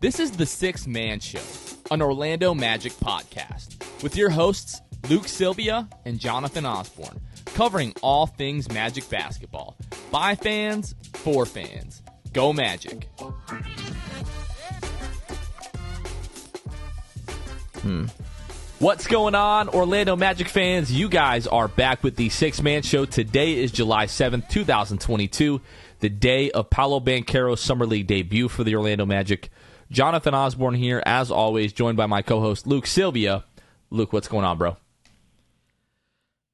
This is the Sixth Man Show, an Orlando Magic podcast, with your hosts Luke Sylvia and Jonathan Osborne, covering all things Magic basketball. By fans, for fans. Go Magic. What's going on, Orlando Magic fans? You guys are back with the Sixth Man Show. Today is July 7th, 2022, the day of Paolo Banchero's Summer League debut for the Orlando Magic. Jonathan Osborne here, as always, joined by my co-host Luke Sylvia. Luke, what's going on, bro?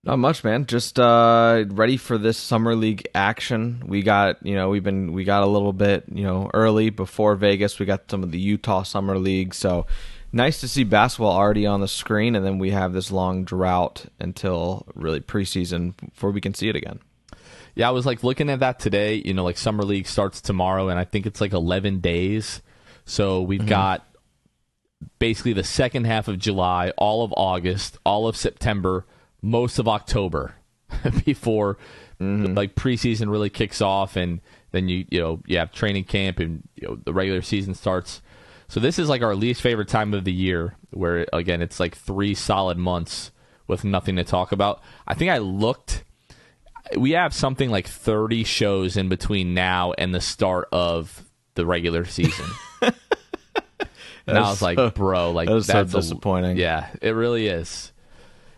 Not much, man. Just ready for this summer league action. We got, we got a little bit, early before Vegas. We got some of the Utah summer league, so nice to see basketball already on the screen, and then we have this long drought until really preseason before we can see it again. Yeah, I was looking at that today. Summer league starts tomorrow, and I think it's 11 days. So we've got basically the second half of July, all of August, all of September, most of October before preseason really kicks off, and then you have training camp and the regular season starts. So this is our least favorite time of the year, where again it's 3 solid months with nothing to talk about. I think I looked. We have something like 30 shows in between now and the start of the regular season. And I was bro, that's so disappointing. Yeah, it really is.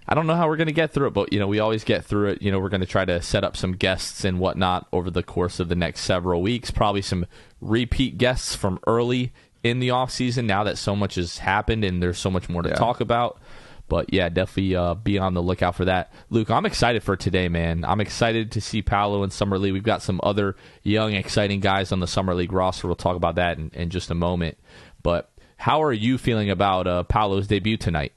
I don't know how we're going to get through it, but we always get through it. We're going to try to set up some guests and whatnot over the course of the next several weeks. Probably some repeat guests from early in the off season. Now that so much has happened and there's so much more to talk about. But yeah, definitely be on the lookout for that. Luke, I'm excited for today, man. I'm excited to see Paolo in Summer League. We've got some other young, exciting guys on the Summer League roster. We'll talk about that in just a moment. But how are you feeling about Paolo's debut tonight?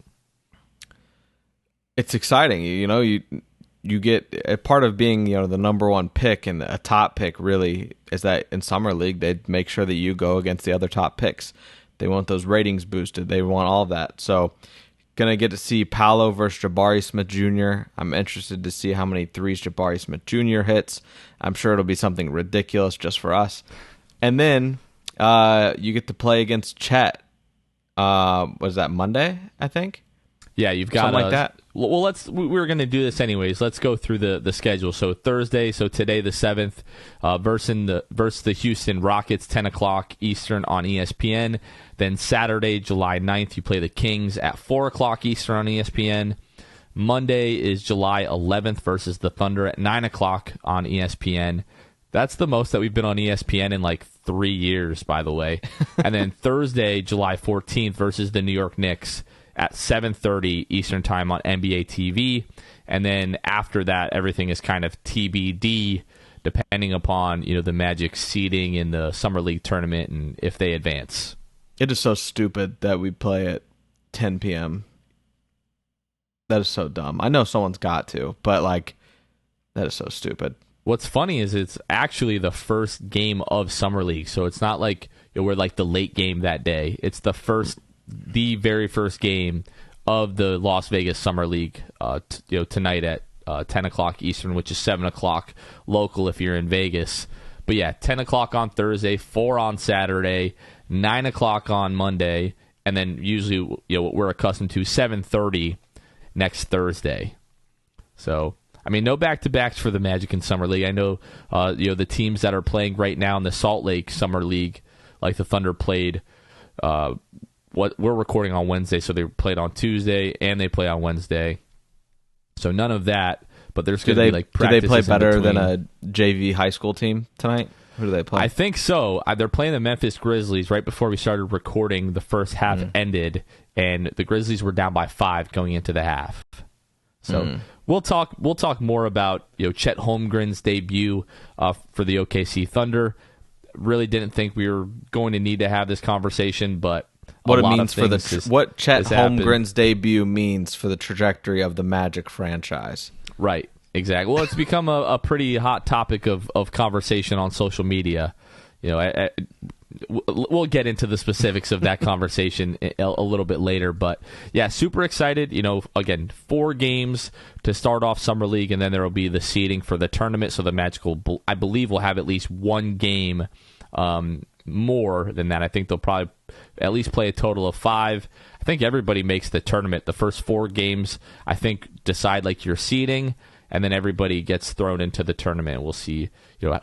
It's exciting. You get a part of being the number one pick and a top pick. Really, is that in Summer League they make sure that you go against the other top picks. They want those ratings boosted. They want all of that. So, gonna get to see Paolo versus Jabari Smith Jr. I'm interested to see how many threes Jabari Smith Jr. hits. I'm sure it'll be something ridiculous just for us. And then you get to play against Chet. Was that Monday? I think. Yeah, you've got something like that. Well, we're going to do this anyways. Let's go through the schedule. So Thursday, today the 7th, versus the Houston Rockets, 10 o'clock Eastern on ESPN. Then Saturday, July 9th, you play the Kings at 4 o'clock Eastern on ESPN. Monday is July 11th versus the Thunder at 9 o'clock on ESPN. That's the most that we've been on ESPN in 3 years, by the way. And then Thursday, July 14th versus the New York Knicks at 7:30 Eastern Time on NBA TV. And then after that, everything is kind of TBD, depending upon the Magic seeding in the Summer League tournament and if they advance. It is so stupid that we play at 10 p.m. That is so dumb. I know someone's got to, but that is so stupid. What's funny is it's actually the first game of Summer League, so it's not we're the late game that day. It's the very first game of the Las Vegas Summer League tonight at 10 o'clock Eastern, which is 7 o'clock local if you're in Vegas. But yeah, 10 o'clock on Thursday, 4 on Saturday, 9 o'clock on Monday, and then usually what we're accustomed to, 7:30 next Thursday. So, no back-to-backs for the Magic in Summer League. I know the teams that are playing right now in the Salt Lake Summer League, like the Thunder played what we're recording on Wednesday, so they played on Tuesday and they play on Wednesday. So none of that, but there's going to be practices. Do they play better than a JV high school team tonight? Who do they play? I think so. They're playing the Memphis Grizzlies right before we started recording. The first half ended, and the Grizzlies were down by 5 going into the half. So we'll talk more about Chet Holmgren's debut for the OKC Thunder. Really didn't think we were going to need to have this conversation, but what it means for what Chet Holmgren's debut means for the trajectory of the Magic franchise. Right, exactly. Well, it's become a pretty hot topic of conversation on social media. We'll get into the specifics of that conversation a little bit later, but yeah, super excited. Again, 4 games to start off Summer League, and then there will be the seeding for the tournament. So the Magic I believe, will have at least one game more than that. I think they'll probably at least play a total of 5. I think everybody makes the tournament. The first 4 games, I think, decide like your seeding, and then everybody gets thrown into the tournament. We'll see,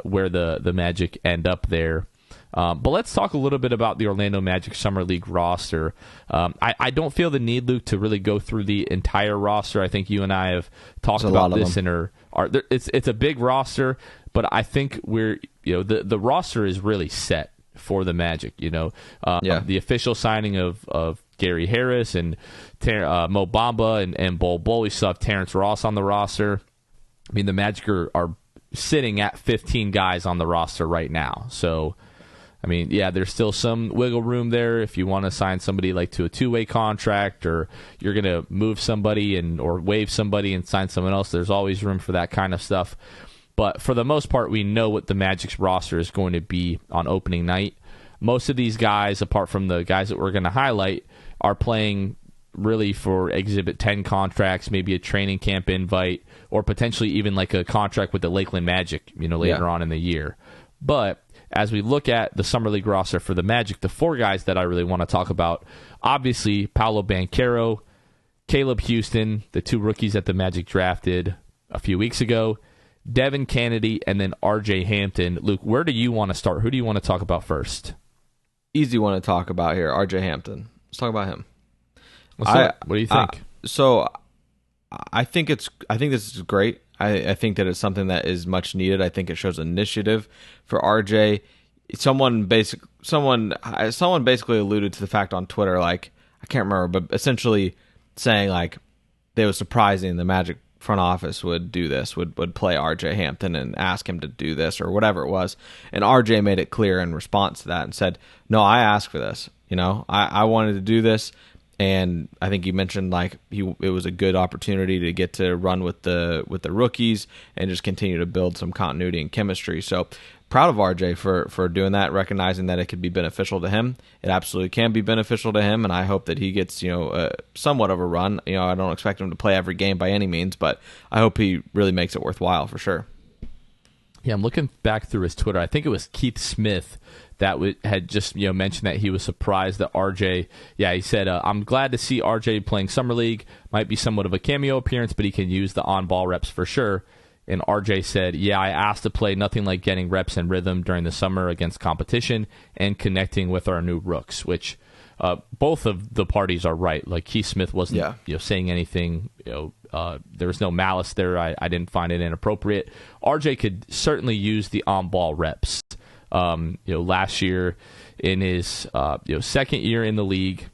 where the Magic end up there. But let's talk a little bit about the Orlando Magic Summer League roster. I don't feel the need, Luke, to really go through the entire roster. I think you and I have talked about this it's a big roster, but I think the roster is really set for the Magic. The official signing of Gary Harris and Mo Bamba and Bol Bol. We still have Terrence Ross on the roster. I mean, the Magic are sitting at 15 guys on the roster right now. So, I mean, yeah, there's still some wiggle room there if you want to sign somebody like to a 2-way contract, or you're going to move somebody or waive somebody and sign someone else. There's always room for that kind of stuff. But for the most part, we know what the Magic's roster is going to be on opening night. Most of these guys, apart from the guys that we're going to highlight, are playing really for Exhibit 10 contracts, maybe a training camp invite, or potentially even like a contract with the Lakeland Magic, later on in the year. But as we look at the Summer League roster for the Magic, the 4 guys that I really want to talk about, obviously Paolo Banchero, Caleb Houston, the 2 rookies that the Magic drafted a few weeks ago, Devin Kennedy, and then RJ Hampton. Luke, where do you want to start? Who do you want to talk about first? Easy one to talk about here, RJ Hampton. Let's talk about him. What do you think? I think this is great. I think that it's something that is much needed. I think it shows initiative for RJ. Someone basically alluded to the fact on Twitter, like, I can't remember, but essentially saying like they were surprising the Magic front office would do this, would play RJ Hampton and ask him to do this or whatever it was. And RJ made it clear in response to that and said, no, I asked for this. I wanted to do this. And I think you mentioned like it was a good opportunity to get to run with the rookies and just continue to build some continuity and chemistry. So proud of RJ for doing that, recognizing that it could be beneficial to him. It absolutely can be beneficial to him, and I hope that he gets somewhat of a run. I don't expect him to play every game by any means, but I hope he really makes it worthwhile for sure. Yeah, I'm looking back through his Twitter. I think it was Keith Smith that had just mentioned that he was surprised that RJ. Yeah, he said, "I'm glad to see RJ playing Summer League. Might be somewhat of a cameo appearance, but he can use the on-ball reps for sure." And RJ said, "Yeah, I asked to play. Nothing like getting reps and rhythm during the summer against competition and connecting with our new rooks." Which both of the parties are right. Like Keith Smith wasn't saying anything. There was no malice there. I didn't find it inappropriate. RJ could certainly use the on-ball reps. Last year in his second year in the league,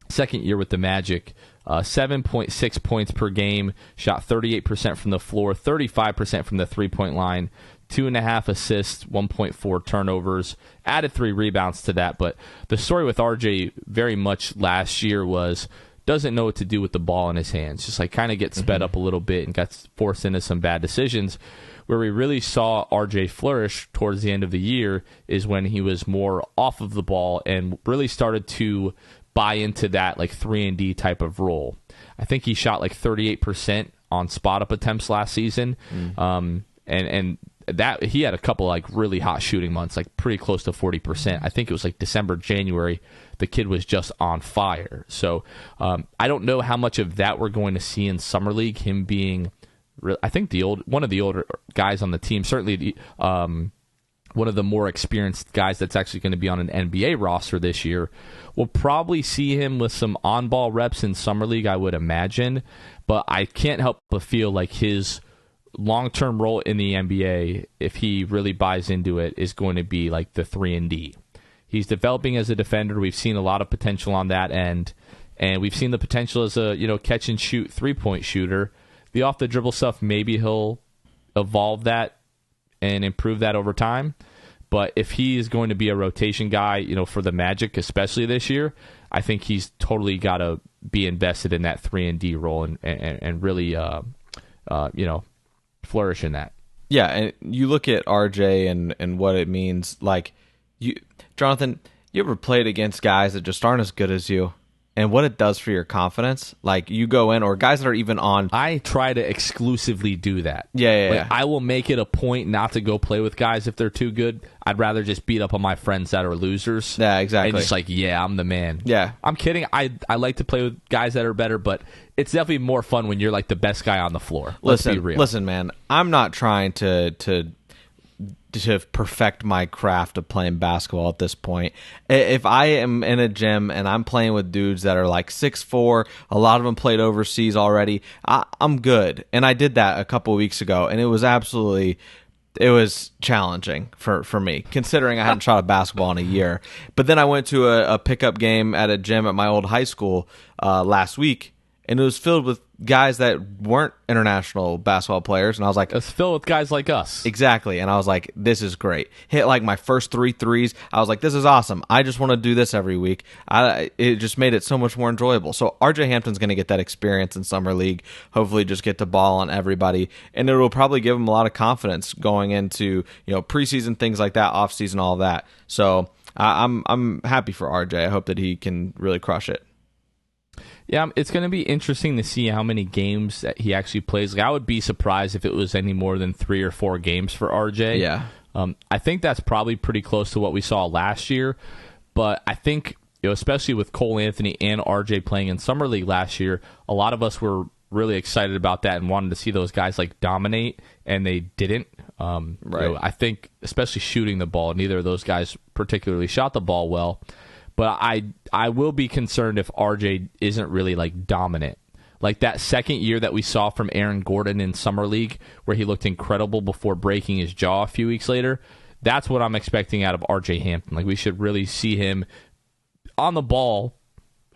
second year with the Magic, 7.6 points per game, shot 38% from the floor, 35% from the three-point line, 2.5 assists, 1.4 turnovers, added 3 rebounds to that. But the story with RJ very much last year was doesn't know what to do with the ball in his hands. Just like kind of gets sped up a little bit and got forced into some bad decisions. Where we really saw RJ flourish towards the end of the year is when he was more off of the ball and really started to buy into that like 3-and-D type of role. I think he shot like 38% on spot-up attempts last season. And that he had a couple like really hot shooting months, like pretty close to 40%. I think it was like December, January. The kid was just on fire. So I don't know how much of that we're going to see in Summer League, him being... I think one of the older guys on the team, certainly one of the more experienced guys that's actually going to be on an NBA roster this year. We'll probably see him with some on-ball reps in Summer League, I would imagine, but I can't help but feel like his long-term role in the NBA, if he really buys into it, is going to be like the 3-and-D. He's developing as a defender. We've seen a lot of potential on that end, and we've seen the potential as a catch-and-shoot three-point shooter. The off-the-dribble stuff, maybe he'll evolve that and improve that over time. But if he is going to be a rotation guy, for the Magic, especially this year, I think he's totally got to be invested in that 3-and-D role and really, flourish in that. Yeah, and you look at RJ and what it means. Like, Jonathan, you ever played against guys that just aren't as good as you? and what it does for your confidence. Like, you go in, or guys that are even on. I try to exclusively do that. Yeah. I will make it a point not to go play with guys if they're too good. I'd rather just beat up on my friends that are losers. Yeah, exactly. And just like, I'm the man. Yeah. I'm kidding. I like to play with guys that are better, but it's definitely more fun when you're like the best guy on the floor. Let's be real. Listen, man. I'm not trying to perfect my craft of playing basketball at this point. If I am in a gym and I'm playing with dudes that are like 6'4", a lot of them played overseas already, I'm good. And I did that a couple of weeks ago, and it was challenging for me, considering I hadn't shot a basketball in a year. But then I went to a pickup game at a gym at my old high school last week, and it was filled with guys that weren't international basketball players, and I was like, it's filled with guys like us. Exactly. And I was like, this is great. Hit like my first 3 threes. I was like, this is awesome. I just want to do this every week. It just made it so much more enjoyable. So RJ Hampton's going to get that experience in Summer League, hopefully just get to ball on everybody, and it will probably give him a lot of confidence going into, preseason, things like that, offseason, all that. So I'm happy for RJ. I hope that he can really crush it. Yeah, it's going to be interesting to see how many games that he actually plays. Like, I would be surprised if it was any more than 3 or 4 games for RJ. Yeah. I think that's probably pretty close to what we saw last year. But I think, especially with Cole Anthony and RJ playing in Summer League last year, a lot of us were really excited about that and wanted to see those guys like dominate, and they didn't. Right. I think, especially shooting the ball, neither of those guys particularly shot the ball well. But I will be concerned if RJ isn't really like dominant. Like that second year that we saw from Aaron Gordon in Summer League, where he looked incredible before breaking his jaw a few weeks later. That's what I'm expecting out of RJ Hampton. Like, we should really see him on the ball,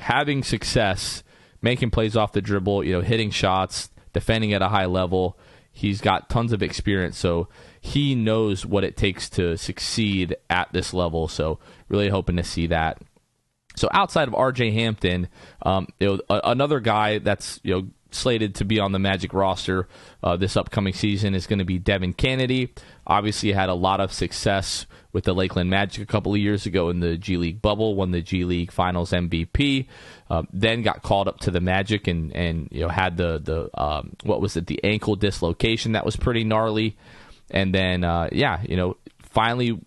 having success, making plays off the dribble, hitting shots, defending at a high level. He's got tons of experience, so he knows what it takes to succeed at this level. So really hoping to see that. So outside of RJ Hampton, another guy that's slated to be on the Magic roster this upcoming season is going to be Devin Kennedy. Obviously had a lot of success with the Lakeland Magic a couple of years ago in the G League bubble, won the G League Finals MVP, then got called up to the Magic and had the ankle dislocation that was pretty gnarly, and then finally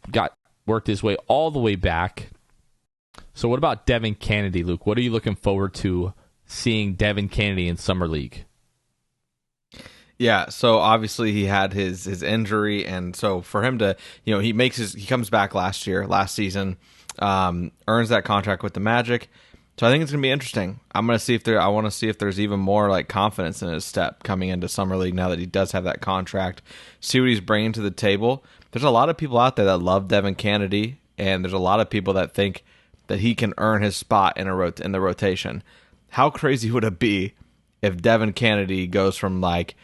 worked his way all the way back. So what about Devin Kennedy, Luke? What are you looking forward to seeing Devin Kennedy in Summer League? Yeah, so obviously he had his injury, and so for him to, he comes back last season, earns that contract with the Magic. So I think it's going to be interesting. I want to see if there's even more like confidence in his step coming into Summer League now that he does have that contract. See what he's bringing to the table. There's a lot of people out there that love Devin Kennedy, and there's a lot of people that think that he can earn his spot in the rotation. How crazy would it be if Devin Kennedy goes from like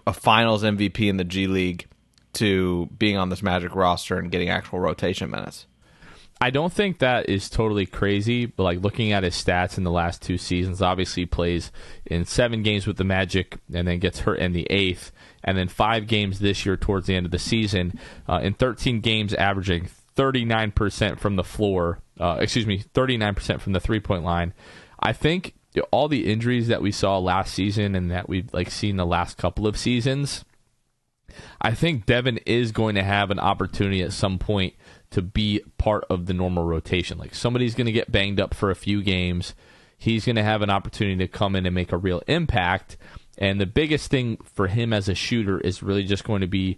a Finals MVP in the G League to being on this Magic roster and getting actual rotation minutes? I don't think that is totally crazy, but like looking at his stats in the last 2 seasons, obviously he plays in 7 games with the Magic and then gets hurt in the 8th, and then 5 games this year towards the end of the season. In 13 games, averaging 39% from the floor, 39% from the 3-point line. I think all the injuries that we saw last season and that we've like seen the last couple of seasons, I think Devin is going to have an opportunity at some point to be part of the normal rotation. Like, somebody's going to get banged up for a few games. He's going to have an opportunity to come in and make a real impact. And the biggest thing for him as a shooter is really just going to be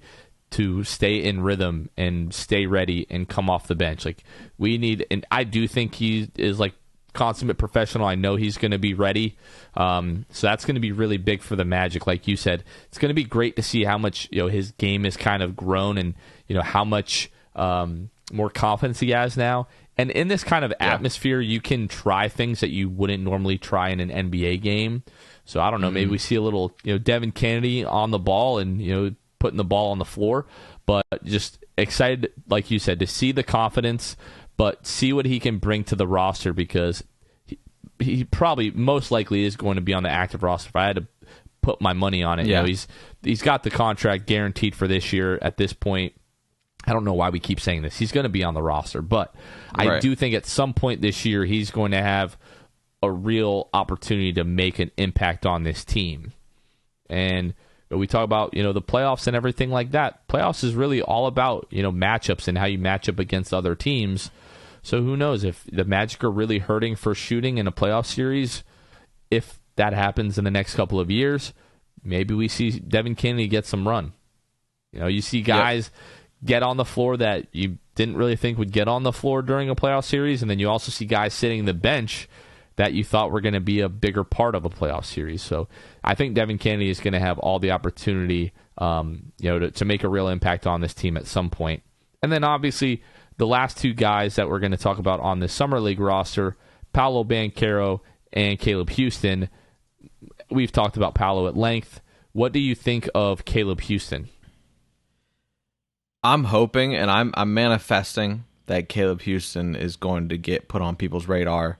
to stay in rhythm and stay ready and come off the bench. Like, and I do think he is like consummate professional. I know he's going to be ready. So that's going to be really big for the Magic. Like you said, it's going to be great to see how much, his game has kind of grown and, how much more confidence he has now. And in this kind of atmosphere, you can try things that you wouldn't normally try in an NBA game. So I don't know, maybe we see a little, Devin Kennedy on the ball and, putting the ball on the floor, but just excited, like you said, to see the confidence, but see what he can bring to the roster, because he probably most likely is going to be on the active roster. If I had to put my money on it, he's got the contract guaranteed for this year at this point. I don't know why we keep saying this. He's going to be on the roster, but I do think at some point this year he's going to have a real opportunity to make an impact on this team. And we talk about, the playoffs and everything like that. Playoffs is really all about, matchups and how you match up against other teams. So who knows if the Magic are really hurting for shooting in a playoff series. If that happens in the next couple of years, maybe we see Devin Kennedy get some run. You see guys get on the floor that you didn't really think would get on the floor during a playoff series, and then you also see guys sitting the bench that you thought were going to be a bigger part of a playoff series. So I think Devin Kennedy is going to have all the opportunity, to make a real impact on this team at some point. And then obviously the last two guys that we're going to talk about on the Summer League roster, Paolo Banchero and Caleb Houston. We've talked about Paolo at length. What do you think of Caleb Houston? I'm hoping and I'm manifesting that Caleb Houston is going to get put on people's radar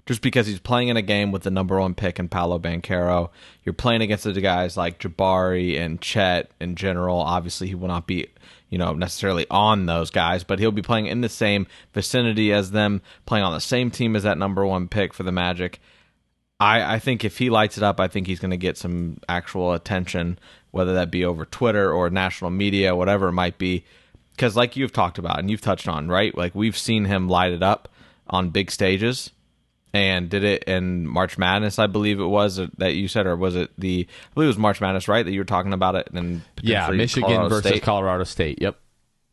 just because he's playing in a game with the number one pick in Paolo Banchero. You're playing against the guys like Jabari and Chet in general. Obviously, he will not be, necessarily on those guys, but he'll be playing in the same vicinity as them, playing on the same team as that number one pick for the Magic. I think if he lights it up, I think he's going to get some actual attention, whether that be over Twitter or national media, whatever it might be. Because like you've talked about and you've touched on, right? Like we've seen him light it up on big stages and did it in March Madness, I believe it was that you said, or was it I believe it was March Madness, right? That you were talking about it. And Michigan Colorado versus State. Colorado State. Yep.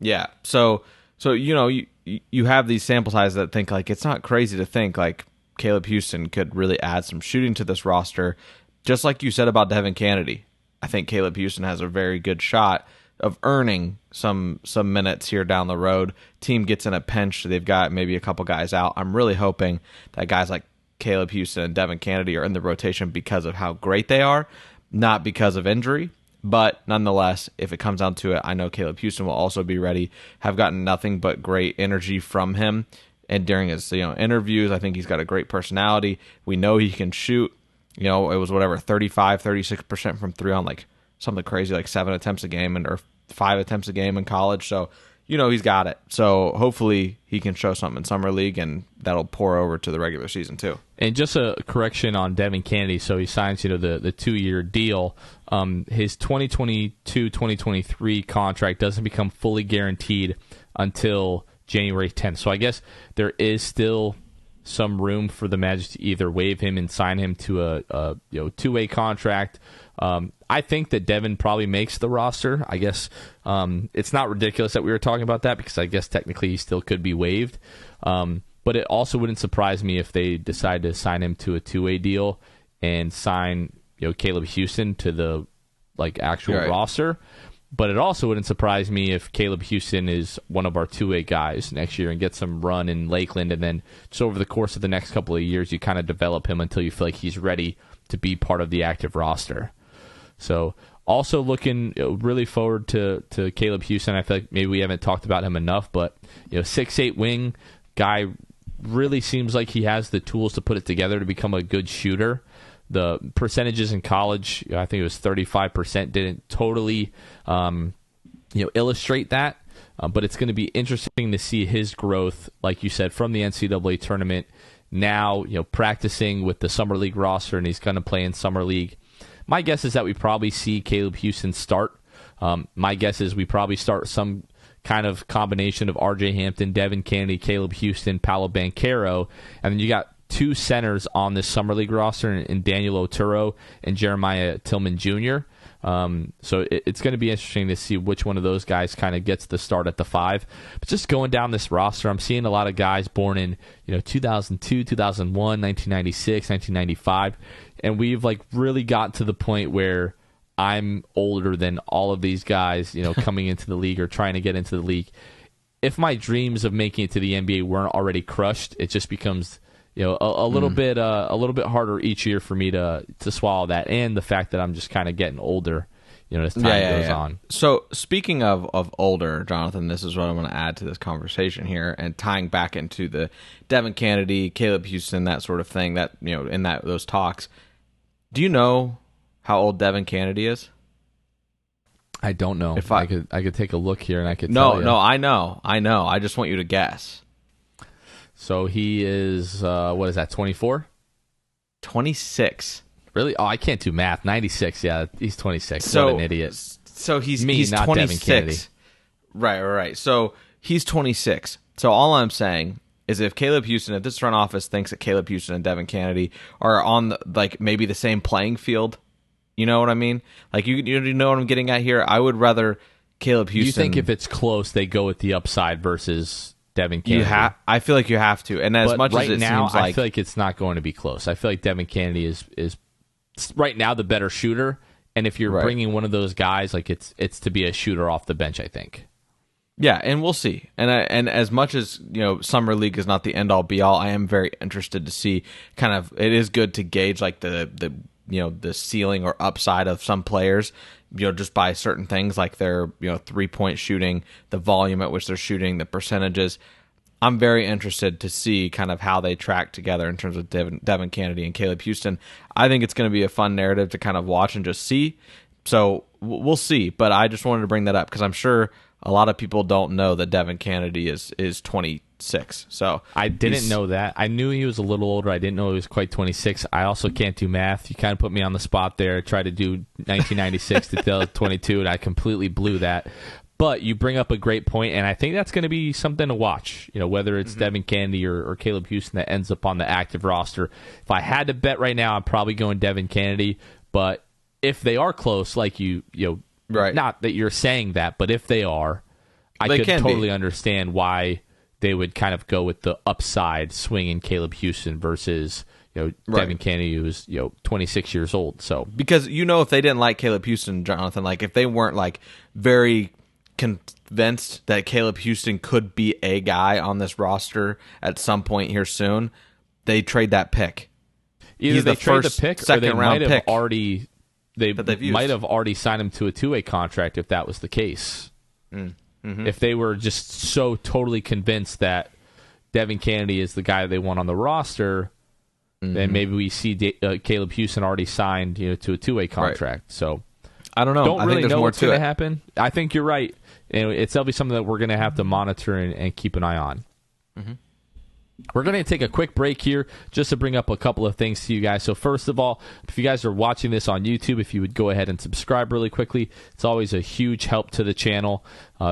Yeah. So you have these sample sizes that think like it's not crazy to think like Caleb Houston could really add some shooting to this roster. Just like you said about Devin Kennedy, I think Caleb Houston has a very good shot of earning some minutes here down the road. Team gets in a pinch, they've got maybe a couple guys out. I'm really hoping that guys like Caleb Houston and Devin Kennedy are in the rotation because of how great they are, not because of injury. But nonetheless, if it comes down to it, I know Caleb Houston will also be ready. Have gotten nothing but great energy from him. And during his interviews, I think he's got a great personality. We know he can shoot. It was 36% from three on like something crazy like 7 attempts a game or 5 attempts a game in college. So, he's got it. So hopefully he can show something in Summer League and that'll pour over to the regular season too. And just a correction on Devin Kennedy. So he signs, the 2-year deal. His 2022-2023 contract doesn't become fully guaranteed until January 10th. So I guess there is still some room for the Magic to either waive him and sign him to a two-way contract. I think that Devin probably makes the roster. I guess it's not ridiculous that we were talking about that because I guess technically he still could be waived. But it also wouldn't surprise me if they decide to sign him to a two-way deal and sign Caleb Houston to the actual roster. But it also wouldn't surprise me if Caleb Houston is one of our two-way guys next year and gets some run in Lakeland, and then just over the course of the next couple of years, you kind of develop him until you feel like he's ready to be part of the active roster. So also looking really forward to Caleb Houston. I feel like maybe we haven't talked about him enough, but 6'8" wing guy really seems like he has the tools to put it together to become a good shooter. The percentages in college, I think it was 35%, didn't totally illustrate that. But it's going to be interesting to see his growth, like you said, from the NCAA tournament. Now, practicing with the Summer League roster, and he's going to play in Summer League. My guess is that we probably see Caleb Houston start. My guess is we probably start some kind of combination of R.J. Hampton, Devin Kennedy, Caleb Houston, Paolo Banchero, and then you got 2 centers on this Summer League roster in Daniel Oturo and Jeremiah Tillman Jr. So it's going to be interesting to see which one of those guys kind of gets the start at the 5. But just going down this roster, I'm seeing a lot of guys born in 2002, 2001, 1996, 1995, and we've really got to the point where I'm older than all of these guys, coming into the league or trying to get into the league. If my dreams of making it to the NBA weren't already crushed, it just becomes a little bit harder each year for me to swallow that, and the fact that I'm just kind of getting older, as time goes on. So speaking of older, Jonathan, this is what I want to add to this conversation here, and tying back into the Devin Kennedy, Caleb Houston, that sort of thing. That in those talks, do you know how old Devin Kennedy is? I don't know. If I could take a look here and I could tell you. No, I know. I just want you to guess. So he is, what is that, 24? 26. Really? Oh, I can't do math. 96. Yeah, he's 26. So, what an idiot. So he's not 26. Devin Kennedy. Right. So he's 26. So all I'm saying is if this front office thinks that Caleb Houston and Devin Kennedy are on maybe the same playing field, you know what I mean? Like you know what I'm getting at here? I would rather Caleb Houston. You think if it's close, they go with the upside versus Devin Kennedy? I feel like you have to. And as much right as it now, seems like I feel like it's not going to be close. I feel like Devin Kennedy is right now the better shooter. And if you're bringing one of those guys, like it's to be a shooter off the bench, I think. Yeah, and we'll see. And as much as summer league is not the end all be all, I am very interested to see kind of. It is good to gauge like the ceiling or upside of some players, just by certain things like their 3-point shooting, the volume at which they're shooting, the percentages. I'm very interested to see kind of how they track together in terms of Devin Kennedy and Caleb Houston. I think it's going to be a fun narrative to kind of watch and just see. So we'll see. But I just wanted to bring that up because I'm sure a lot of people don't know that Devin Kennedy is 26. So I didn't know that. I knew he was a little older. I didn't know he was quite 26. I also can't do math. You kind of put me on the spot there. I tried to do 1996 to 2022, and I completely blew that. But you bring up a great point, and I think that's going to be something to watch. Whether it's Devin Kennedy or Caleb Houston that ends up on the active roster. If I had to bet right now, I'm probably going Devin Kennedy. But if they are close, like right. Not that you're saying that, but if they are, I could totally understand why they would kind of go with the upside swing in Caleb Houston versus Devin Kennedy, who's 26 years old. So because if they didn't like Caleb Houston, Jonathan, like if they weren't like very convinced that Caleb Houston could be a guy on this roster at some point here soon, they trade that pick. Either they trade the pick, or they might have already. They might have already signed him to a 2-way contract if that was the case. Mm-hmm. If they were just so totally convinced that Devin Kennedy is the guy they want on the roster, then maybe we see Caleb Houston already signed to a 2-way contract. Right. So I don't know. Don't really know what's going to happen. I think you're right. It's definitely something that we're going to have to monitor and keep an eye on. Mm-hmm. We're going to take a quick break here just to bring up a couple of things to you guys. So first of all, if you guys are watching this on YouTube, if you would go ahead and subscribe really quickly, it's always a huge help to the channel,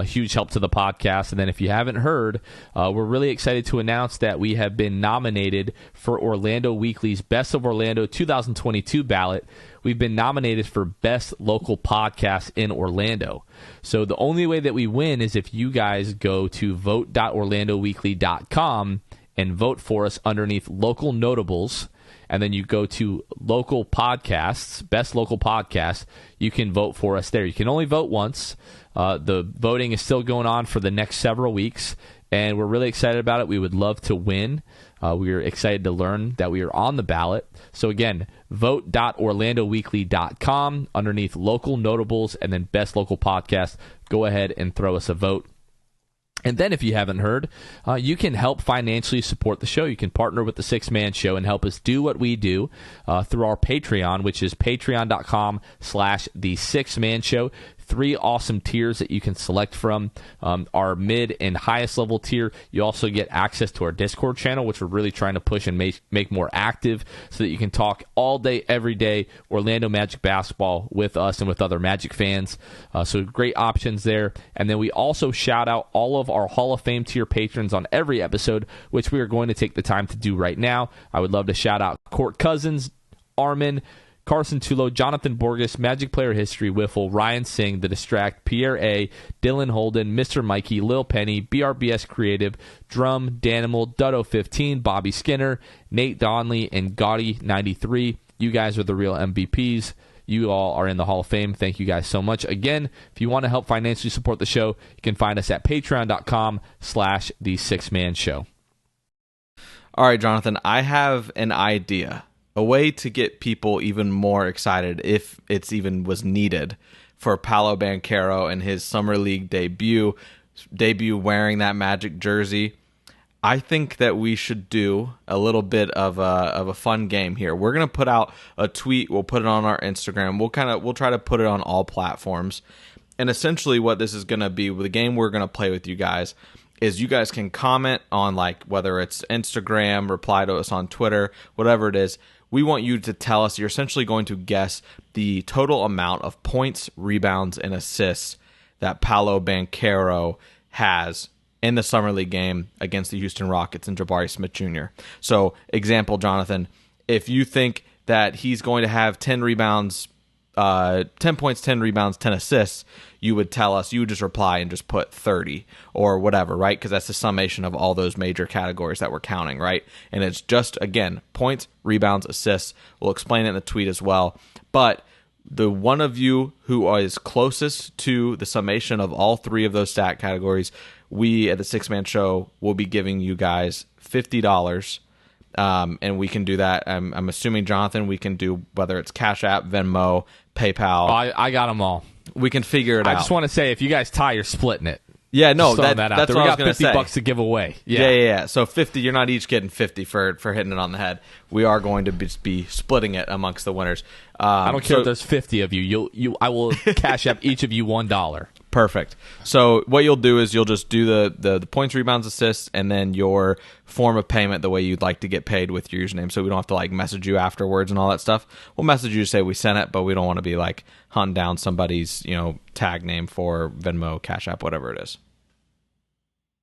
huge help to the podcast. And then if you haven't heard, we're really excited to announce that we have been nominated for Orlando Weekly's Best of Orlando 2022 ballot. We've been nominated for Best Local Podcast in Orlando. So the only way that we win is if you guys go to vote.orlandoweekly.com and vote for us underneath local notables, and then you go to local podcasts, best local podcast. You can vote for us there. You can only vote once. The voting is still going on for the next several weeks, and we're really excited about it. We would love to win. We are excited to learn that we are on the ballot. So again, vote.orlandoweekly.com underneath local notables and then best local podcast. Go ahead and throw us a vote. And then if you haven't heard, you can help financially support the show. You can partner with the Six Man Show and help us do what we do through our Patreon, which is patreon.com/the Six Man Show. 3 awesome tiers that you can select from. Our mid and highest level tier, you also get access to our Discord channel, which we're really trying to push and make more active so that you can talk all day, every day, Orlando Magic basketball with us and with other Magic fans. So great options there. And then we also shout out all of our Hall of Fame tier patrons on every episode, which we are going to take the time to do right now. I would love to shout out Court Cousins, Armin, Carson Tulo, Jonathan Borges, Magic Player History, Wiffle, Ryan Singh, The Distract, Pierre A., Dylan Holden, Mr. Mikey, Lil Penny, BRBS Creative, Drum, Danimal, Dutto15, Bobby Skinner, Nate Donley, and Gotti93. You guys are the real MVPs. You all are in the Hall of Fame. Thank you guys so much. Again, if you want to help financially support the show, you can find us at patreon.com/the Six Man Show. All right, Jonathan, I have an idea. A way to get people even more excited, if it's even was needed, for Paolo Banchero and his Summer League debut wearing that Magic jersey. I think that we should do a little bit of a fun game here. We're gonna put out a tweet. We'll put it on our Instagram. We'll try to put it on all platforms. And essentially, what this is gonna be, the game we're gonna play with you guys, is you guys can comment on whether it's Instagram, reply to us on Twitter, whatever it is. we want you to tell us, you're essentially going to guess the total amount of points, rebounds, and assists that Paolo Banchero has in the Summer League game against the Houston Rockets and Jabari Smith Jr. So, example, Jonathan, if you think that he's going to have 10 rebounds, 10 points, 10 rebounds, 10 assists, you would tell us, you would just reply and just put 30 or whatever, right? Because that's the summation of all those major categories that we're counting, right? And it's just, again, points, rebounds, assists. We'll explain it in the tweet as well. But the one of you who is closest to the summation of all three of those stat categories, we at the Six Man Show will be giving you guys $50. And we can do that. I'm assuming, Jonathan, we can do whether it's Cash App, Venmo, PayPal. I got them all. We can figure it out. I just want to say, if you guys tie, you're splitting it. Yeah, no, that's what we I was got going to say. $50 to give away. Yeah. So 50, you're not each getting 50 for hitting it on the head. We are going to be splitting it amongst the winners. I don't care if there's 50 of you. I will Cash App each of you $1. Perfect. So what you'll do is you'll just do the points, rebounds, assists, and then your form of payment the way you'd like to get paid with your username. So we don't have to like message you afterwards and all that stuff. We'll message you to say we sent it, but we don't want to be like hunting down somebody's tag name for Venmo, Cash App, whatever it is.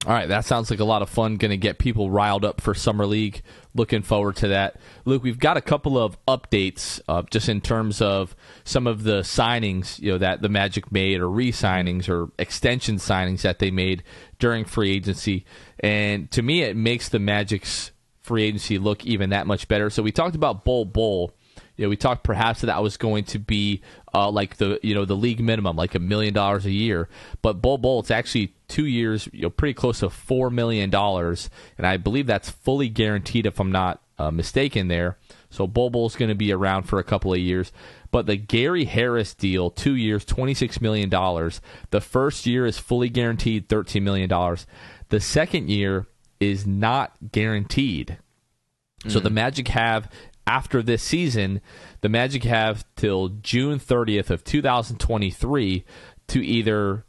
All right, that sounds like a lot of fun. Going to get people riled up for Summer League. Looking forward to that. Luke, we've got a couple of updates just in terms of some of the signings that the Magic made, or re-signings or extension signings that they made during free agency. And to me, it makes the Magic's free agency look even that much better. So we talked about Bol. We talked perhaps that was going to be like the league minimum, like $1 million a year. But Bol, it's actually 2 years, pretty close to $4 million, and I believe that's fully guaranteed if I'm not mistaken there. So Bol's going to be around for a couple of years. But the Gary Harris deal, 2 years, $26 million. The first year is fully guaranteed, $13 million. The second year is not guaranteed. So the Magic have, after this season, the Magic have till June 30th of 2023 to either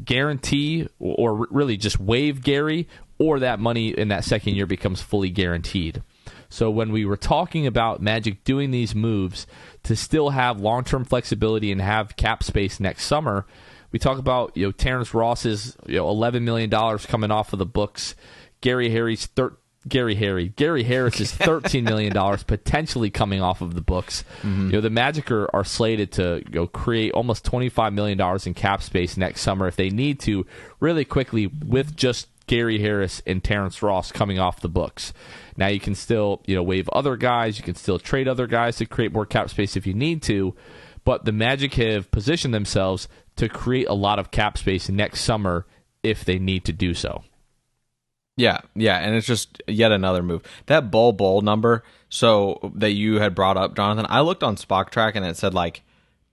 guarantee or really just waive Gary, or that money in that second year becomes fully guaranteed. So when we were talking about Magic doing these moves to still have long-term flexibility and have cap space next summer, we talk about Terrence Ross's $11 million coming off of the books, Gary Harris's $13 million potentially coming off of the books. The Magic are slated to create almost $25 million in cap space next summer if they need to, really quickly, with just Gary Harris and Terrence Ross coming off the books. Now you can still waive other guys, you can still trade other guys to create more cap space if you need to, but the Magic have positioned themselves to create a lot of cap space next summer if they need to do so. Yeah, and it's just yet another move. That Bol number, so that you had brought up, Jonathan, I looked on Spotrac and it said like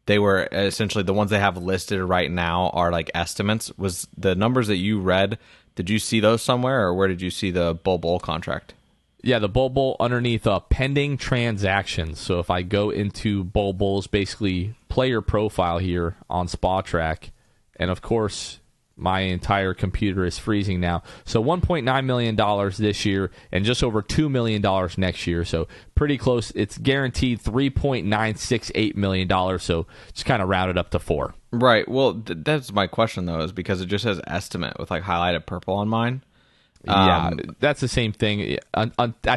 they were essentially the ones they have listed right now are like estimates. Was the numbers that you read, did you see those somewhere, or where did you see the Bol contract? Yeah, the Bol underneath pending transactions. So if I go into Bol's basically player profile here on Spotrac, and of course my entire computer is freezing now. So $1.9 million this year and just over $2 million next year. So pretty close. It's guaranteed $3.968 million. So just kind of rounded up to 4. Right. Well, that's my question, though, is because it just says estimate with like highlighted purple on mine. Yeah, that's the same thing. I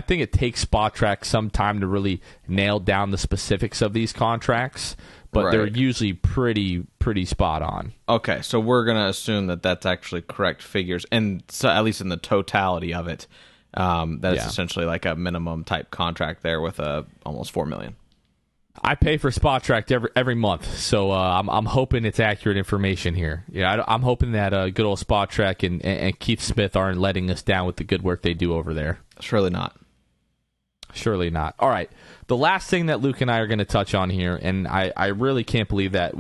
think it takes Spotrac some time to really nail down the specifics of these contracts, but they're usually pretty spot on. Okay, so we're going to assume that that's actually correct figures, and so at least in the totality of it, that is essentially like a minimum type contract there with almost $4 million. I pay for Spotrac every month, so I'm hoping it's accurate information here. Yeah, I'm hoping that good old Spotrac and Keith Smith aren't letting us down with the good work they do over there. Surely not. Surely not. All right. The last thing that Luke and I are going to touch on here, and I really can't believe that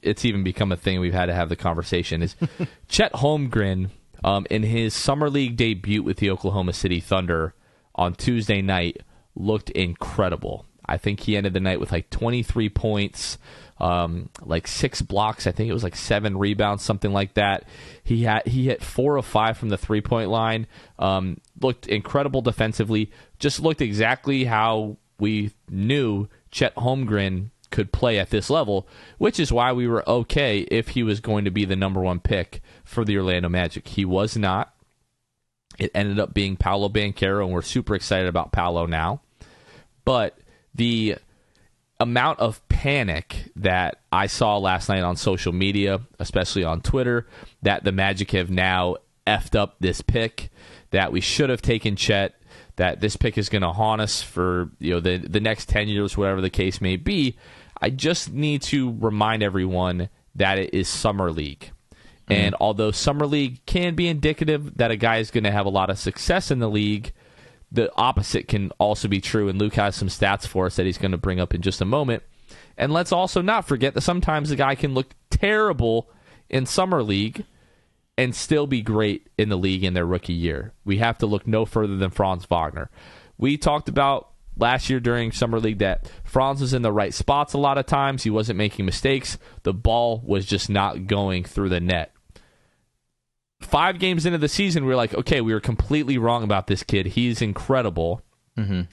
it's even become a thing we've had to have the conversation, is Chet Holmgren in his Summer League debut with the Oklahoma City Thunder on Tuesday night looked incredible. I think he ended the night with like 23 points, like 6 blocks. I think it was like 7 rebounds, something like that. He hit 4 of 5 from the 3-point line. Looked incredible defensively. Just looked exactly how we knew Chet Holmgren could play at this level, which is why we were okay if he was going to be the number one pick for the Orlando Magic. He was not. It ended up being Paolo Banchero, and we're super excited about Paolo now. But the amount of panic that I saw last night on social media, especially on Twitter, that the Magic have now effed up this pick, that we should have taken Chet, that this pick is going to haunt us for the next 10 years, whatever the case may be. I just need to remind everyone that it is Summer League. And although Summer League can be indicative that a guy is going to have a lot of success in the league, the opposite can also be true. And Luke has some stats for us that he's going to bring up in just a moment. And let's also not forget that sometimes a guy can look terrible in Summer League and still be great in the league in their rookie year. We have to look no further than Franz Wagner. We talked about last year during Summer League that Franz was in the right spots a lot of times. He wasn't making mistakes. The ball was just not going through the net. 5 games into the season, we were like, okay, we were completely wrong about this kid. He's incredible.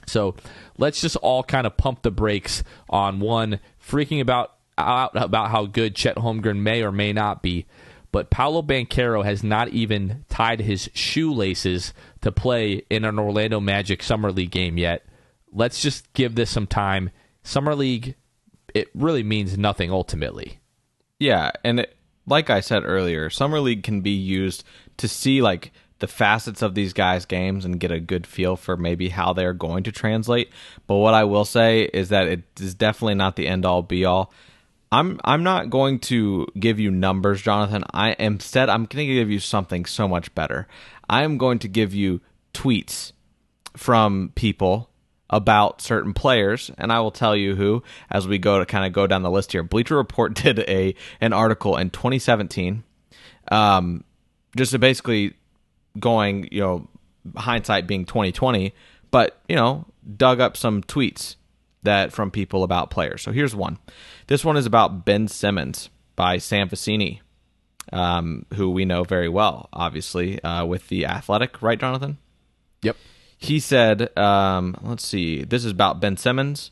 So let's just all kind of pump the brakes on one, freaking out about how good Chet Holmgren may or may not be. But Paolo Banchero has not even tied his shoelaces to play in an Orlando Magic Summer League game yet. Let's just give this some time. Summer League, it really means nothing ultimately. Yeah, and like I said earlier, Summer League can be used to see like the facets of these guys' games and get a good feel for maybe how they're going to translate. But what I will say is that it is definitely not the end-all, be-all. I'm not going to give you numbers, Jonathan. I'm going to give you something so much better. I am going to give you tweets from people about certain players, and I will tell you who as we go down the list here. Bleacher Report did an article in 2017, just to basically going, hindsight being 2020, but dug up some tweets that from people about players. So here's one. This one is about Ben Simmons by Sam Vecini, who we know very well, obviously, with The Athletic, right, Jonathan? Yep. He said, let's see, this is about Ben Simmons.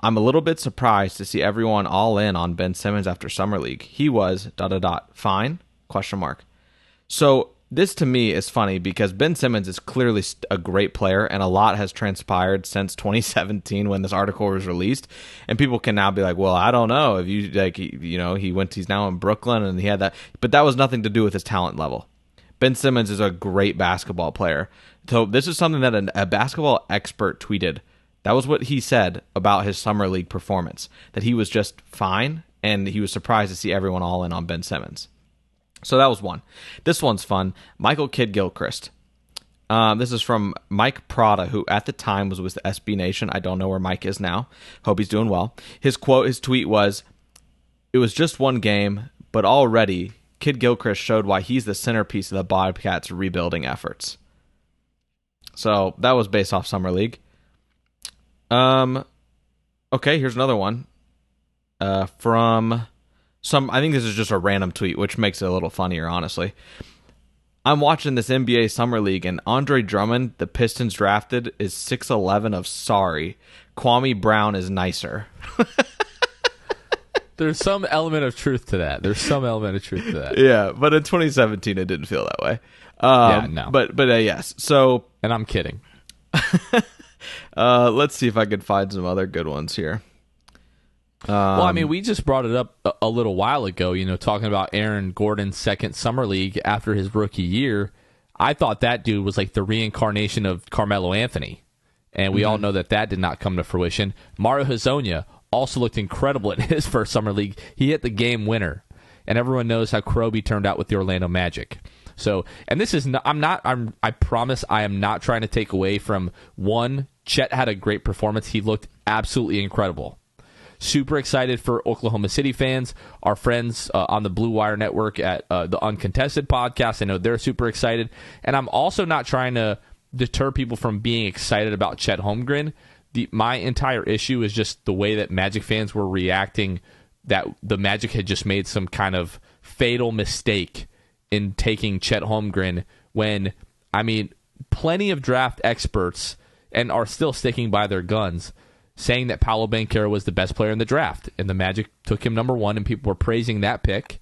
I'm a little bit surprised to see everyone all in on Ben Simmons after Summer League. He was ... fine? ? So this to me is funny because Ben Simmons is clearly a great player, and a lot has transpired since 2017 when this article was released. And people can now be like, well, I don't know if you like, he's now in Brooklyn and he had that, but that was nothing to do with his talent level. Ben Simmons is a great basketball player. So this is something that a basketball expert tweeted. That was what he said about his Summer League performance, that he was just fine, and he was surprised to see everyone all in on Ben Simmons. So that was one. This one's fun. Michael Kidd-Gilchrist. This is from Mike Prada, who at the time was with SB Nation. I don't know where Mike is now. Hope he's doing well. His tweet was, "It was just one game, but already Kidd-Gilchrist showed why he's the centerpiece of the Bobcats' rebuilding efforts." So that was based off Summer League. Okay, here's another one. From I think this is just a random tweet, which makes it a little funnier, honestly. I'm watching this NBA Summer League, and Andre Drummond, the Pistons drafted, is 6'11" of sorry. Kwame Brown is nicer. There's some element of truth to that. Yeah, but in 2017, it didn't feel that way. No. But yes. So, and I'm kidding. Let's see if I can find some other good ones here. Well, I mean, we just brought it up a little while ago, talking about Aaron Gordon's second Summer League after his rookie year. I thought that dude was like the reincarnation of Carmelo Anthony. And we all know that did not come to fruition. Mario Hezonja also looked incredible in his first Summer League. He hit the game winner. And everyone knows how Krobe turned out with the Orlando Magic. So, and this is not, I promise I am not trying to take away from one. Chet had a great performance. He looked absolutely incredible. Super excited for Oklahoma City fans. Our friends on the Blue Wire Network at the Uncontested podcast, I know they're super excited. And I'm also not trying to deter people from being excited about Chet Holmgren. My entire issue is just the way that Magic fans were reacting, that the Magic had just made some kind of fatal mistake in taking Chet Holmgren when, I mean, plenty of draft experts and are still sticking by their guns saying that Paolo Banchero was the best player in the draft, and the Magic took him number 1, and people were praising that pick.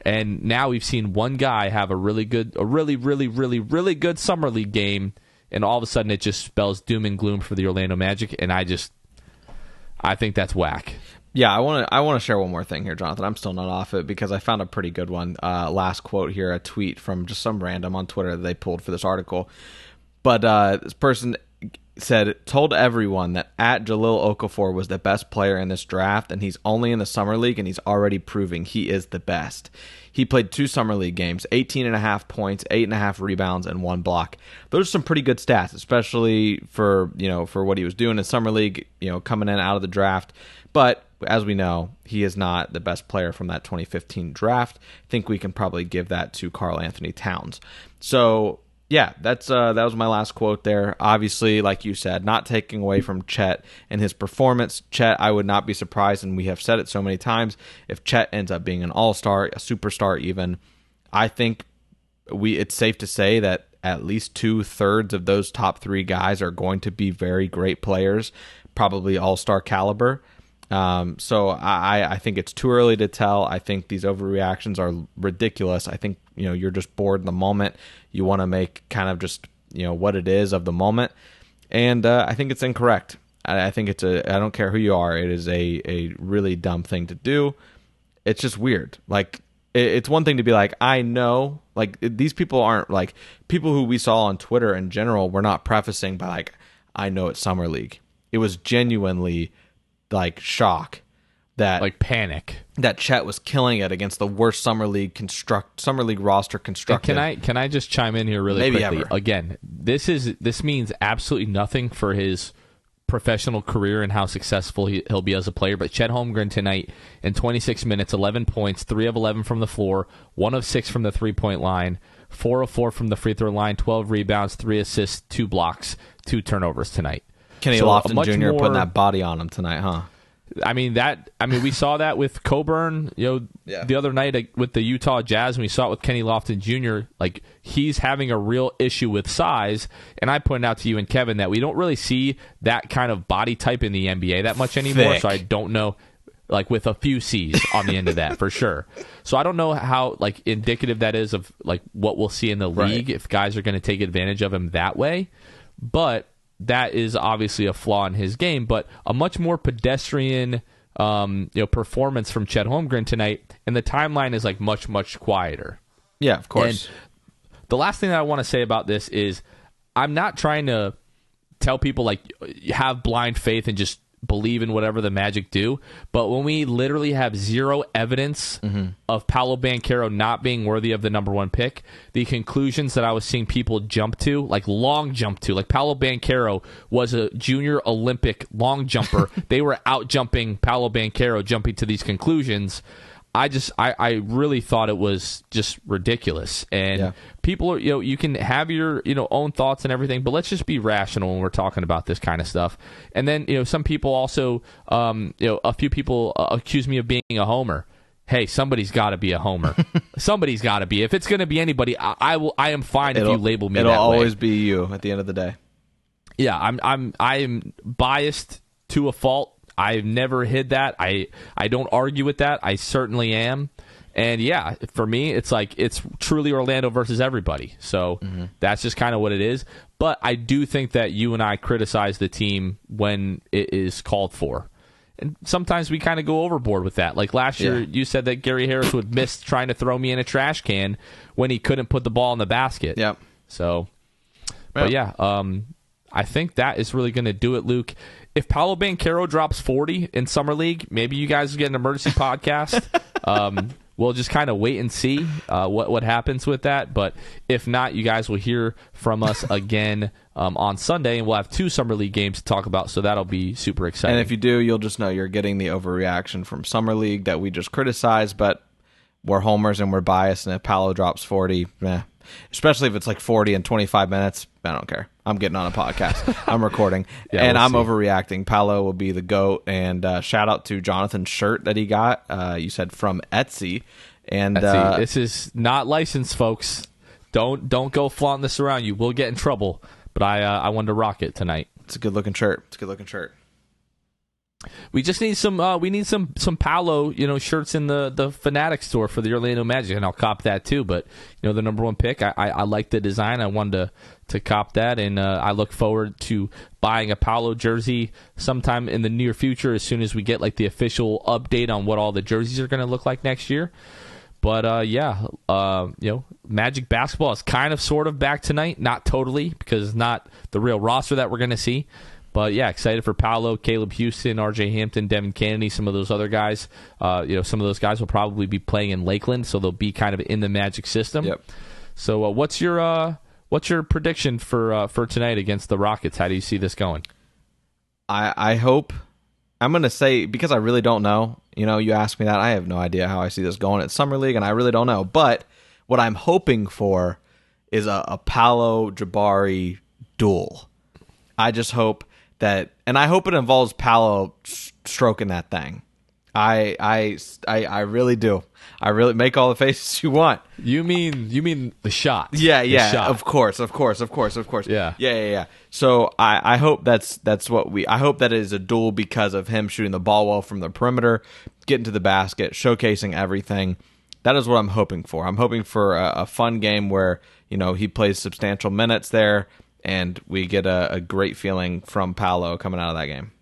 And now we've seen one guy have a really, really good summer league game, and all of a sudden it just spells doom and gloom for the Orlando Magic, and I think that's whack. Yeah, I want to share one more thing here, Jonathan. I'm still not off it because I found a pretty good one. Last quote here, a tweet from just some random on Twitter that they pulled for this article. But this person said, told everyone that at Jahlil Okafor was the best player in this draft, and he's only in the Summer League, and he's already proving he is the best. He played 2 Summer League games, 18.5 points, 8.5 rebounds, and 1 block. Those are some pretty good stats, especially for what he was doing in Summer League, coming in out of the draft. But as we know, he is not the best player from that 2015 draft. I think we can probably give that to Karl Anthony Towns. So yeah, that was my last quote there. Obviously, like you said, not taking away from Chet and his performance. Chet, I would not be surprised, and we have said it so many times, if Chet ends up being an all-star, a superstar even. I think it's safe to say that at least 2/3 of those top 3 guys are going to be very great players, probably all-star caliber. So I think it's too early to tell. I think these overreactions are ridiculous. I think, you're just bored in the moment. You want to make kind of just, what it is of the moment. And I think it's incorrect. I think I don't care who you are. It is a really dumb thing to do. It's just weird. Like, it's one thing to be like, I know, like, these people aren't like people who we saw on Twitter in general were not prefacing by like, I know it's Summer League. It was genuinely like shock that like panic that Chet was killing it against the worst summer league roster constructed. Can I just chime in here really Maybe quickly? Ever. Again, this means absolutely nothing for his professional career and how successful he'll be as a player. But Chet Holmgren tonight in 26 minutes, 11 points, 3 of 11 from the floor, 1 of 6 from the 3-point line, 4 of 4 from the free throw line, 12 rebounds, 3 assists, 2 blocks, 2 turnovers tonight. Kenny Lofton Jr. putting that body on him tonight, huh? I mean, we saw that with Coburn, the other night with the Utah Jazz, and we saw it with Kenny Lofton Jr. Like, he's having a real issue with size, and I pointed out to you and Kevin that we don't really see that kind of body type in the NBA that much anymore, Thick. so I don't know, like, with a few C's on the end of that, for sure. So I don't know how, like, indicative that is of, like, what we'll see in the league, if guys are going to take advantage of him that way, but that is obviously a flaw in his game, but a much more pedestrian performance from Chet Holmgren tonight, and the timeline is like much quieter. Yeah, of course. And the last thing that I want to say about this is I'm not trying to tell people like have blind faith and just believe in whatever the Magic do, but when we literally have zero evidence of Paolo Banchero not being worthy of the number 1 pick, the conclusions that I was seeing people jump to, like Paolo Banchero was a junior Olympic long jumper. They were out jumping Paolo Banchero, jumping to these conclusions. I really thought it was just ridiculous. And people are, you can have your, own thoughts and everything, but let's just be rational when we're talking about this kind of stuff. And then, some people also, a few people accuse me of being a homer. Hey, somebody's got to be a homer. Somebody's got to be. If it's going to be anybody, I am fine if you label me that way. It'll always be you at the end of the day. Yeah, I am biased to a fault. I've never hid that. I don't argue with that. I certainly am. And yeah, for me, it's like it's truly Orlando versus everybody. So that's just kind of what it is. But I do think that you and I criticize the team when it is called for. And sometimes we kind of go overboard with that. Like last year, you said that Gary Harris would miss trying to throw me in a trash can when he couldn't put the ball in the basket. Yep. So, but yeah, I think that is really going to do it, Luke. If Paolo Banchero drops 40 in Summer League, maybe you guys will get an emergency podcast. We'll just kind of wait and see what happens with that. But if not, you guys will hear from us again on Sunday, and we'll have 2 Summer League games to talk about, so that'll be super exciting. And if you do, you'll just know you're getting the overreaction from Summer League that we just criticized, but we're homers and we're biased, and if Paolo drops 40, especially if it's like 40 in 25 minutes, I don't care. I'm getting on a podcast. I'm recording. I'm overreacting. Paolo will be the GOAT. And shout out to Jonathan's shirt that he got. You said from Etsy. And Etsy. This is not licensed, folks. Don't go flaunting this around. You will get in trouble. But I wanted to rock it tonight. It's a good looking shirt. We just need some. We need some Paolo, shirts in the Fanatic store for the Orlando Magic, and I'll cop that too. But the number one pick, I like the design. I wanted to cop that, and I look forward to buying a Paolo jersey sometime in the near future, as soon as we get like the official update on what all the jerseys are going to look like next year. But Magic basketball is kind of sort of back tonight, not totally, because it's not the real roster that we're going to see. But yeah, excited for Paolo, Caleb Houston, R.J. Hampton, Devin Kennedy, some of those other guys. Some of those guys will probably be playing in Lakeland, so they'll be kind of in the Magic system. Yep. So what's your prediction for tonight against the Rockets? How do you see this going? I hope. I'm going to say, because I really don't know. You asked me that. I have no idea how I see this going at Summer League, and I really don't know. But what I'm hoping for is a Paolo Jabari duel. I just hope that, and I hope it involves Paolo stroking that thing. I really do. I really make all the faces you want. You mean the shot? Yeah. The shot. Of course. Yeah. So I hope that's I hope that it is a duel because of him shooting the ball well from the perimeter, getting to the basket, showcasing everything. That is what I'm hoping for. I'm hoping for a fun game where he plays substantial minutes there, and we get a great feeling from Paolo coming out of that game.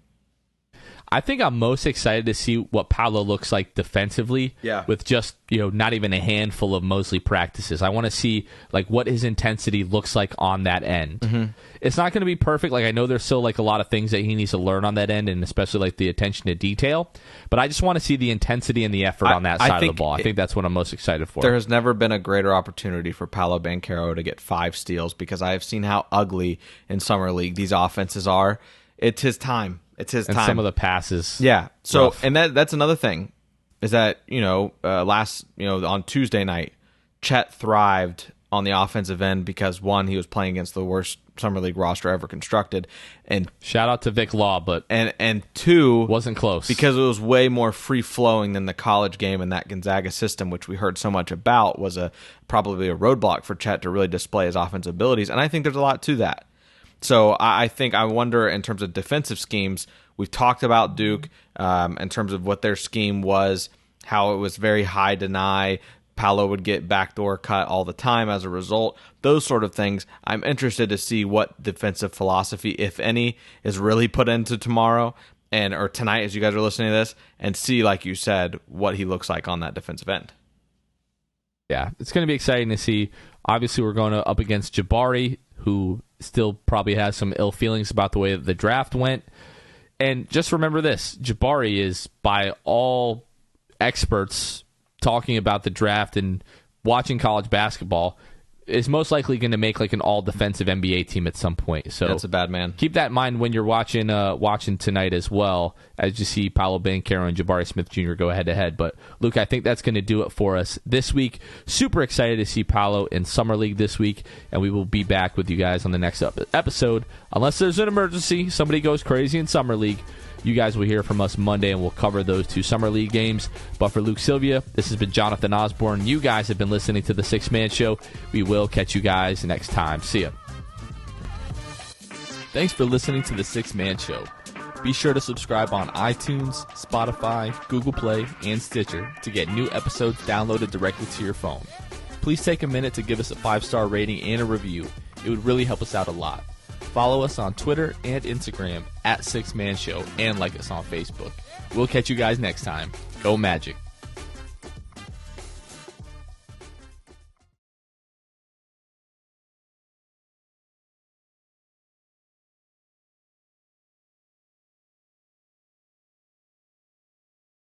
I think I'm most excited to see what Paolo looks like defensively. Yeah. With just not even a handful of mostly practices. I want to see like what his intensity looks like on that end. Mm-hmm. It's not going to be perfect. Like I know there's still like a lot of things that he needs to learn on that end, and especially like the attention to detail. But I just want to see the intensity and the effort on that side of the ball. I think that's what I'm most excited for. There has never been a greater opportunity for Paolo Banchero to get 5 steals, because I have seen how ugly in Summer League these offenses are. It's his time. It's his time. And some of the passes. Yeah. So, rough. And that's another thing, is that, on Tuesday night, Chet thrived on the offensive end because, one, he was playing against the worst Summer League roster ever constructed. And shout out to Vic Law, but and two, wasn't close, because it was way more free flowing than the college game, and that Gonzaga system, which we heard so much about, was probably a roadblock for Chet to really display his offensive abilities. And I think there's a lot to that. So I wonder in terms of defensive schemes, we've talked about Duke in terms of what their scheme was, how it was very high deny. Paolo would get backdoor cut all the time as a result. Those sort of things. I'm interested to see what defensive philosophy, if any, is really put into tomorrow or tonight as you guys are listening to this, and see, like you said, what he looks like on that defensive end. Yeah, it's going to be exciting to see. Obviously, we're going up against Jabari, who still probably has some ill feelings about the way that the draft went. And just remember this, Jabari is, by all experts talking about the draft and watching college basketball, is most likely going to make like an all-defensive NBA team at some point. So that's a bad man. Keep that in mind when you're watching tonight as well, as you see Paolo Banchero and Jabari Smith Jr. go head-to-head. But, Luke, I think that's going to do it for us this week. Super excited to see Paolo in Summer League this week, and we will be back with you guys on the next episode. Unless there's an emergency, somebody goes crazy in Summer League, you guys will hear from us Monday, and we'll cover those 2 Summer League games. But for Luke Sylvia, this has been Jonathan Osborne. You guys have been listening to The Sixth Man Show. We will catch you guys next time. See ya. Thanks for listening to The Sixth Man Show. Be sure to subscribe on iTunes, Spotify, Google Play, and Stitcher to get new episodes downloaded directly to your phone. Please take a minute to give us a 5-star rating and a review. It would really help us out a lot. Follow us on Twitter and Instagram @6Man Show, and like us on Facebook. We'll catch you guys next time. Go Magic.